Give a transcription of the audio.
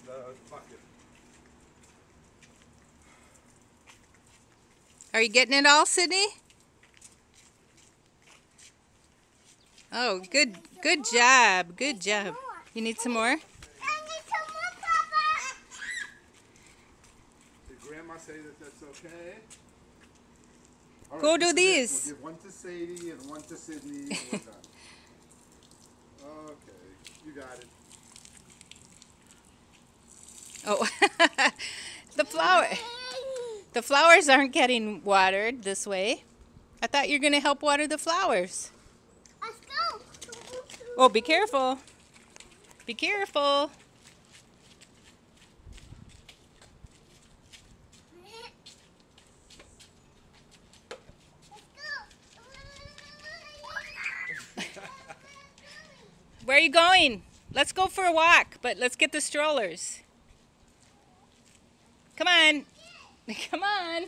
the bucket. Are you getting it all, Sydney? Oh, good job. Good job. You need some more? I need some more, Papa. Did Grandma say that that's okay? All Go right, do this is it. these. We'll give one to Sadie and one to Sydney, and we're done. Okay, you got it. Oh, the flowers aren't getting watered this way. I thought you were going to help water the flowers. Let's go. Oh, be careful. Be careful. Where are you going? Let's go for a walk, but let's get the strollers. Come on. Come on.